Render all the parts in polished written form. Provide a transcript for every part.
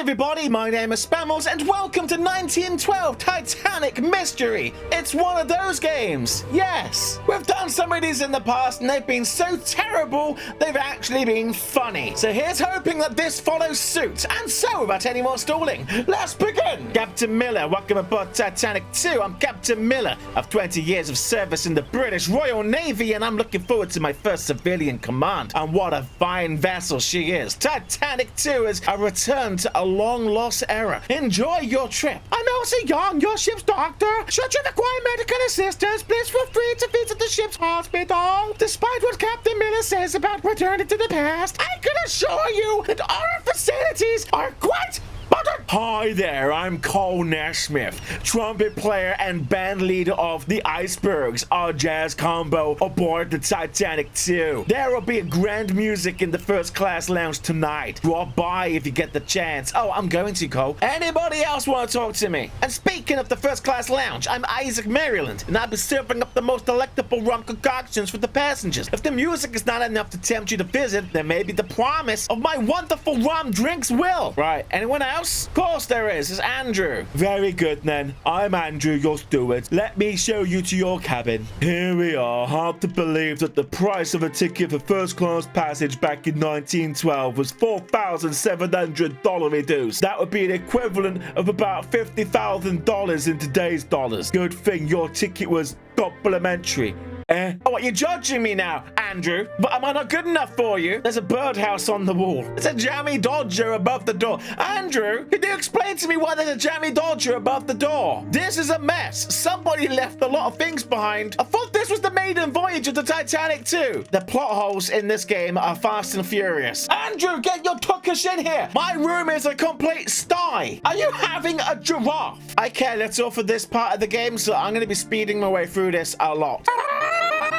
everybody, my name is Spammals and welcome to 1912 Titanic Mystery. It's one of those games. Yes, we've done some of these in the past and they've been so terrible, they've actually been funny. So here's hoping that this follows suit. And so, without any more stalling, let's begin. Captain Miller, welcome aboard Titanic 2. I'm Captain Miller. I've 20 years of service in the British Royal Navy and I'm looking forward to my first civilian command. And what a fine vessel she is. Titanic 2 is a return to a long-lost era. Enjoy your trip. I'm Elsa Young, your ship's doctor. Should you require medical assistance, please feel free to visit the ship's hospital. Despite what Captain Miller says about returning to the past, I can assure you that our facilities are quite modern. Hi there, I'm Cole Nesmith, trumpet player and band leader of the Icebergs, our jazz combo aboard the Titanic 2. There will be a grand music in the first class lounge tonight. Drop by if you get the chance. Oh, I'm going to, Cole. Anybody else want to talk to me? And speaking of the first class lounge, I'm Isaac Maryland, and I'll be serving up the most delectable rum concoctions for the passengers. If the music is not enough to tempt you to visit, then maybe the promise of my wonderful rum drinks will. Right, anyone else? Of course there is. It's Andrew. Very good then. I'm Andrew, your steward. Let me show you to your cabin. Here we are. Hard to believe that the price of a ticket for first class passage back in 1912 was $4,700 reduced. That would be an equivalent of about $50,000 in today's dollars. Good thing your ticket was complimentary. Oh, what, you're judging me now, Andrew? But am I not good enough for you? There's a birdhouse on the wall. There's a jammy dodger above the door. Andrew, can you explain to me why there's a jammy dodger above the door? This is a mess. Somebody left a lot of things behind. I thought this was the maiden voyage of the Titanic too. The plot holes in this game are fast and furious. Andrew, get your tuckers in here. My room is a complete sty. Are you having a giraffe? Okay, that's all for this part of the game, so I'm going to be speeding my way through this a lot.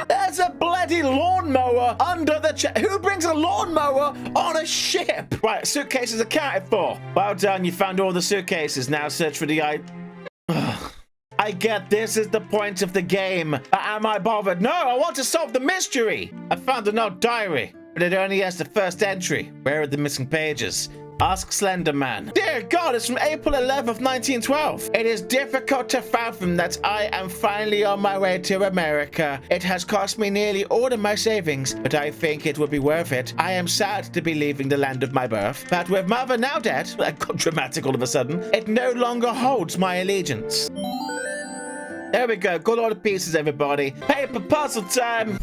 There's a bloody lawnmower under the chair. Who brings a lawnmower on a ship? Right, suitcases accounted for. Well done, you found all the suitcases. Now search for the I get this is the point of the game. Am I bothered? No, I want to solve the mystery. I found an old diary, but it only has the first entry. Where are the missing pages? Ask Slender Man. Dear God, it's from April 11th, 1912. It is difficult to fathom that I am finally on my way to America. It has cost me nearly all of my savings, but I think it will be worth it. I am sad to be leaving the land of my birth, but with Mother now dead, I got dramatic all of a sudden, it no longer holds my allegiance. There we go. Good order pieces, everybody. Paper puzzle time.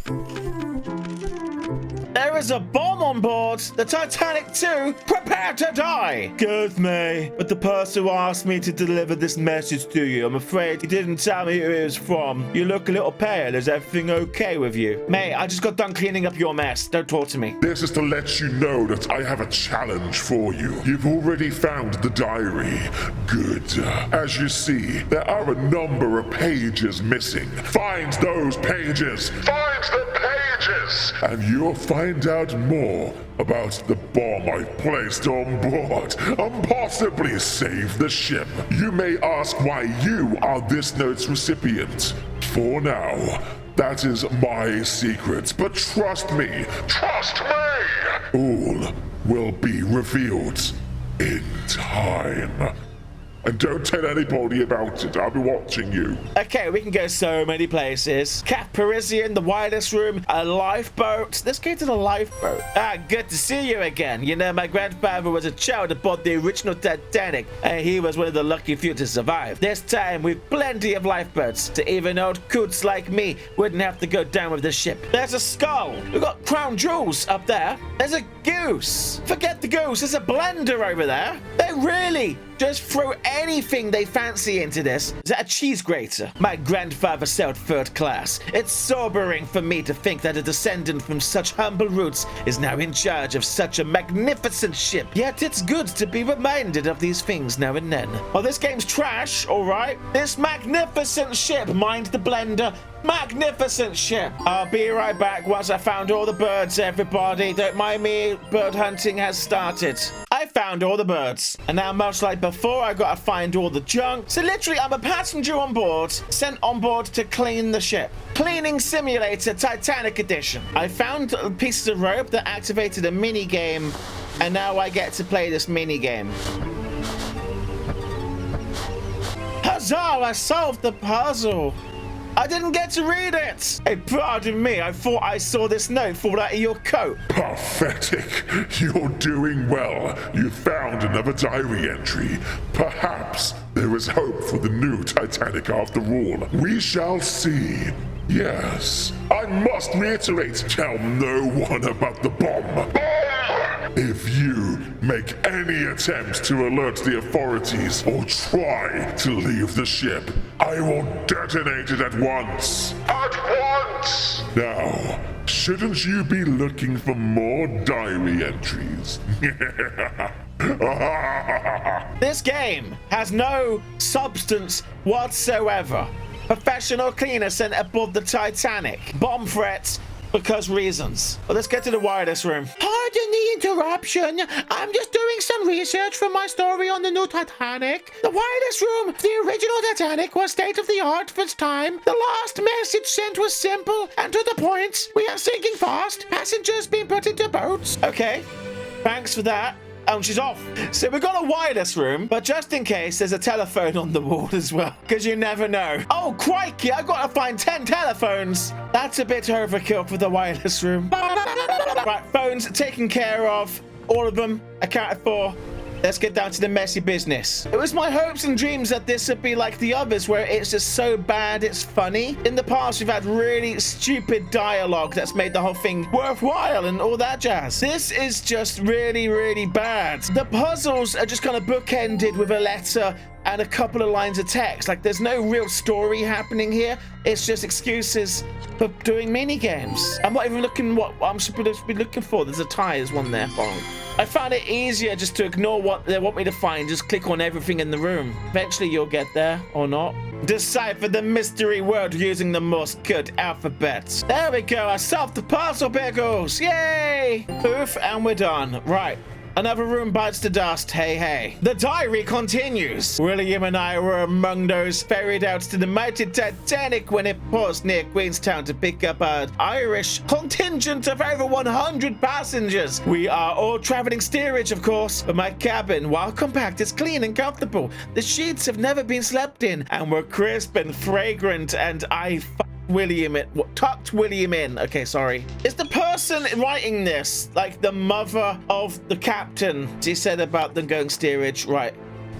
There is a bomb on board. The Titanic 2, prepare to die. Excuse me, but the person who asked me to deliver this message to you, I'm afraid he didn't tell me who it was from. You look a little pale. Is everything okay with you? Mate, I just got done cleaning up your mess. Don't talk to me. This is to let you know that I have a challenge for you. You've already found the diary. Good. As you see, there are a number of pages missing. Find those pages. Find the pages! And you'll find out more about the bomb I've placed on board and possibly save the ship. You may ask why you are this note's recipient. For now, that is my secret, but trust me, all will be revealed in time. And don't tell anybody about it. I'll be watching you. Okay, we can go so many places. Cat Parisian, the wireless room, a lifeboat. Let's go to the lifeboat. Ah, good to see you again. You know, my grandfather was a child aboard the original Titanic, and he was one of the lucky few to survive. This time, we've plenty of lifeboats, so even old coots like me wouldn't have to go down with the ship. There's a skull. We've got crown jewels up there. There's a goose. Forget the goose. There's a blender over there. They really just throw anything they fancy into this. Is that a cheese grater? My grandfather sailed third class. It's sobering for me to think that a descendant from such humble roots is now in charge of such a magnificent ship. Yet it's good to be reminded of these things now and then. Well, this game's trash, all right? This magnificent ship, mind the blender, magnificent ship. I'll be right back once I found all the birds, everybody. Don't mind me, bird hunting has started. I found all the birds. And now, much like before, I gotta find all the junk. So literally, I'm a passenger on board, sent on board to clean the ship. Cleaning Simulator Titanic Edition. I found pieces of rope that activated a mini game, and now I get to play this mini game. Huzzah! I solved the puzzle. I didn't get to read it. Hey, pardon me. I thought I saw this note fall out of your coat. Pathetic. You're doing well. You found another diary entry. Perhaps there is hope for the new Titanic after all. We shall see. Yes, I must reiterate, tell no one about the bomb. If you make any attempt to alert the authorities or try to leave the ship, I will detonate it at once. At once! Now, shouldn't you be looking for more diary entries? This game has no substance whatsoever. Professional cleaner sent aboard the Titanic. Bomb threats because reasons. Well, let's get to the wireless room. Pardon the interruption. I'm just doing some research for my story on the new Titanic. The wireless room, the original Titanic, was state of the art for its time. The last message sent was simple and to the point. We are sinking fast. Passengers being put into boats. Okay, thanks for that. Oh, she's off. So we've got a wireless room, but just in case, there's a telephone on the wall as well, because you never know. Oh, crikey, I've got to find 10 telephones. That's a bit overkill for the wireless room. Right, phones taken care of. All of them accounted for. Let's get down to the messy business. It was my hopes and dreams that this would be like the others, where it's just so bad it's funny. In the past, we've had really stupid dialogue that's made the whole thing worthwhile and all that jazz. This is just really, really bad. The puzzles are just kind of bookended with a letter and a couple of lines of text. Like, there's no real story happening here. It's just excuses for doing mini games. I'm not even looking what I'm supposed to be looking for. There's a tie, there's one there. Bonk. I found it easier just to ignore what they want me to find. Just click on everything in the room. Eventually you'll get there, or not. Decipher the mystery word using the Morse code alphabet. There we go. I solved the puzzle, pickles. Yay! Poof, and we're done. Right. Another room bites the dust, hey hey. The diary continues. William and I were among those ferried out to the mighty Titanic when it paused near Queenstown to pick up an Irish contingent of over 100 passengers. We are all traveling steerage, of course, but my cabin, while compact, is clean and comfortable. The sheets have never been slept in and were crisp and fragrant, and I tucked William in. Okay, sorry. Is the person writing this like the mother of the captain? She said about them going steerage. Right.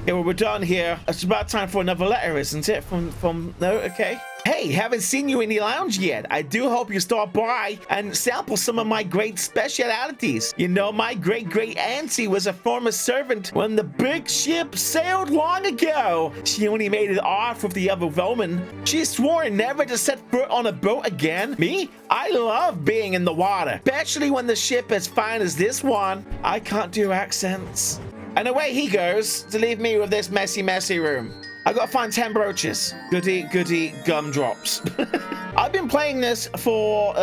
Yeah, well, we're done here. It's about time for another letter, isn't it? From no, okay. Hey, haven't seen you in the lounge yet. I do hope you stop by and sample some of my great specialities. You know, my great-great-auntie was a former servant when the big ship sailed long ago. She only made it off with the other woman. She swore never to set foot on a boat again. Me? I love being in the water, especially when the ship as fine as this one. I can't do accents. And away he goes to leave me with this messy, messy room. I gotta find 10 brooches. Goody, goody gumdrops. I've been playing this for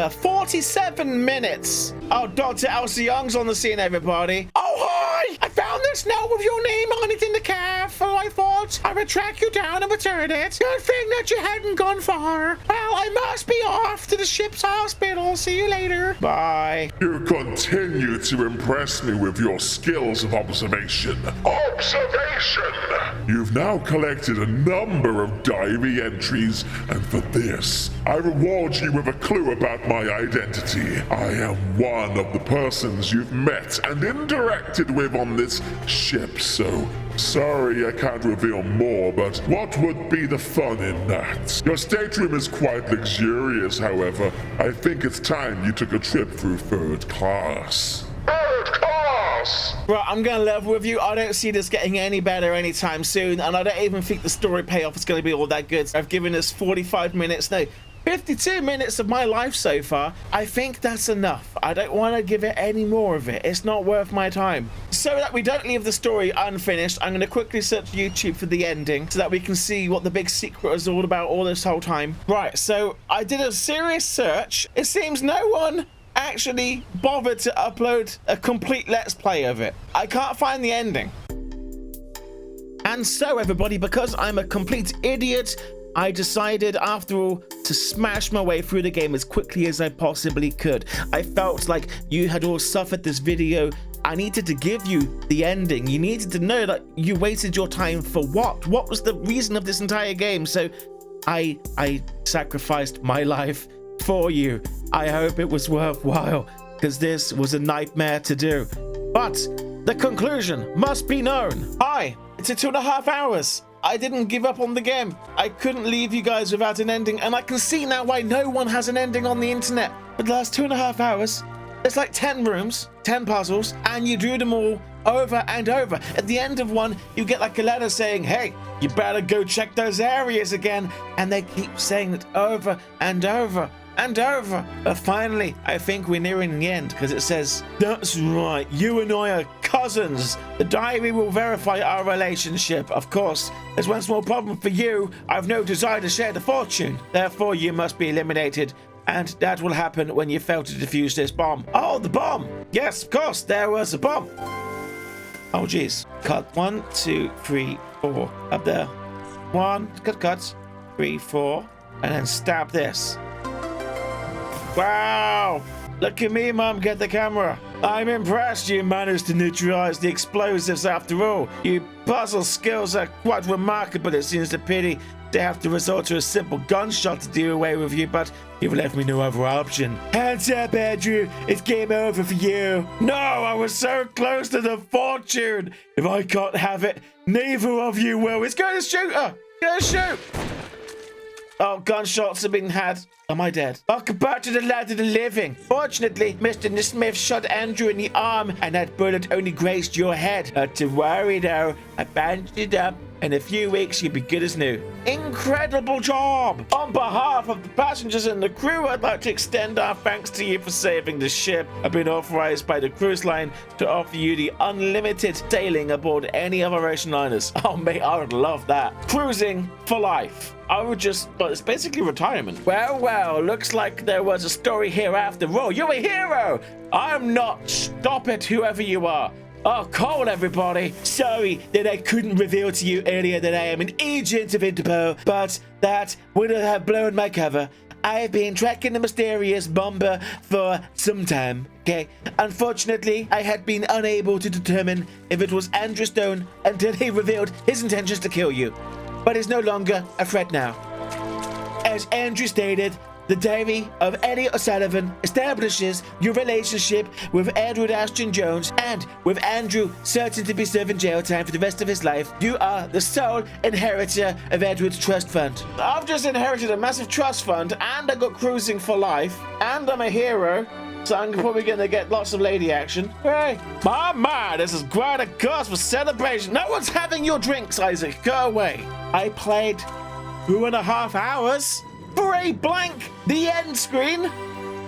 47 minutes. Oh, Dr. Elsie Young's on the scene, everybody. Oh, hi! I found this note with your name on it in the caf, so I thought I would track you down and return it. Good thing that you hadn't gone far. Well, I must be off to the ship's hospital. See you later. Bye. You continue to impress me with your skills of observation. Observation! You've now collected a number of diary entries, and for this, I reward you with a clue about my identity. I am one of the persons you've met and interacted with on this ship, so sorry I can't reveal more, but what would be the fun in that? Your stateroom is quite luxurious, however. I think it's time you took a trip through third class. Third class! Right, I'm gonna level with you. I don't see this getting any better anytime soon, and I don't even think the story payoff is gonna be all that good. I've given us 45 minutes, no, 52 minutes of my life so far. I think that's enough. I don't want to give it any more of it. It's not worth my time. So that we don't leave the story unfinished, I'm going to quickly search YouTube for the ending so that we can see what the big secret is all about all this whole time. Right, so I did a serious search. It seems no one actually bothered to upload a complete let's play of it. I can't find the ending. And so everybody, because I'm a complete idiot, I decided, after all, to smash my way through the game as quickly as I possibly could. I felt like you had all suffered this video I needed to give you the ending. You needed to know that you wasted your time for what? What was the reason of this entire game? So I sacrificed my life for you. I hope it was worthwhile, because this was a nightmare to do. But the conclusion must be known. Hi, it's 2.5 hours. I didn't give up on the game. I couldn't leave you guys without an ending, and I can see now why no one has an ending on the internet. For the last 2.5 hours, there's like 10 rooms, 10 puzzles, and you do them all over and over. At the end of one, you get like a letter saying, hey, you better go check those areas again. And they keep saying it over and over and over. But finally, I think we're nearing the end, because it says, that's right, you and I are cousins. The diary will verify our relationship. Of course, there's one small problem for you. I've no desire to share the fortune. Therefore, you must be eliminated. And that will happen when you fail to defuse this bomb. Oh, the bomb. Yes, of course, there was a bomb. Oh, geez. Cut 1, 2, 3, 4. Up there. 1, cut. 3, 4. And then stab this. Wow! Look at me, Mum, get the camera. I'm impressed you managed to neutralize the explosives after all. Your puzzle skills are quite remarkable. It seems a pity to have to resort to a simple gunshot to do away with you, but you've left me no other option. Hands up, Andrew. It's game over for you. No, I was so close to the fortune. If I can't have it, neither of you will. It's going to shoot her. Going to shoot. Oh, gunshots have been had. Am I dead? Welcome back to the land of the living. Fortunately, Mr. Smith shot Andrew in the arm, and that bullet only grazed your head. Not to worry, though. I bandaged it up. In a few weeks, you'll be good as new. Incredible job! On behalf of the passengers and the crew, I'd like to extend our thanks to you for saving the ship. I've been authorized by the cruise line to offer you the unlimited sailing aboard any of our ocean liners. Oh, mate, I would love that. Cruising for life. I would just, well, it's basically retirement. Well, looks like there was a story here after all. You're a hero! I'm not. Stop it, whoever you are. Oh, Cole, everybody. Sorry that I couldn't reveal to you earlier that I am an agent of Interpol, but that would have blown my cover. I have been tracking the mysterious bomber for some time, okay? Unfortunately, I had been unable to determine if it was Andrew Stone until he revealed his intentions to kill you. But he's no longer a threat now. As Andrew stated, the diary of Eddie O'Sullivan establishes your relationship with Edward Ashton Jones, and with Andrew certain to be serving jail time for the rest of his life, you are the sole inheritor of Edward's trust fund. I've just inherited a massive trust fund, and I got cruising for life, and I'm a hero, so I'm probably going to get lots of lady action. Hey, my, this is quite a cause for celebration. No one's having your drinks, Isaac. Go away. I played 2.5 hours. For a blank, the end screen.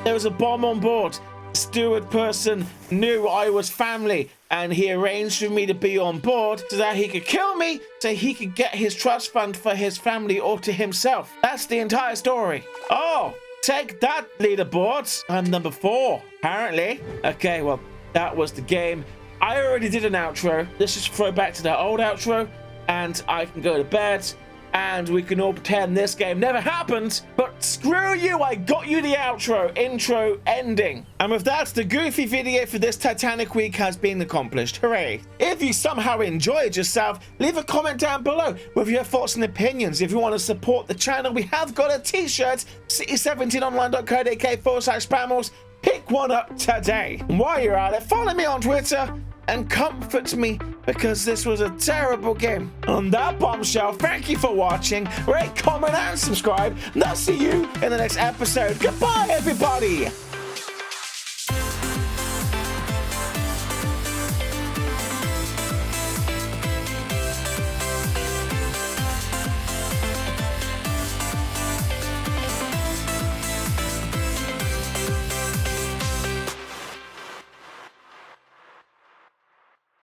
There was a bomb on board. The steward person knew I was family, and he arranged for me to be on board so that he could kill me, so he could get his trust fund for his family or to himself. That's the entire story. Oh, take that, leaderboards. I'm number 4, apparently. Okay, well, that was the game. I already did an outro. Let's just throw back to that old outro, and I can go to bed. And we can all pretend this game never happened, but screw you, I got you the outro, intro, ending. And with that, the goofy video for this Titanic week has been accomplished. Hooray. If you somehow enjoyed yourself, leave a comment down below with your thoughts and opinions. If you want to support the channel, we have got a t-shirt, city17online.co.uk/Spammals. Pick one up today. And while you're at it, follow me on Twitter and comfort me, because this was a terrible game. On that bombshell, thank you for watching. Rate, comment, and subscribe. And I'll see you in the next episode. Goodbye, everybody.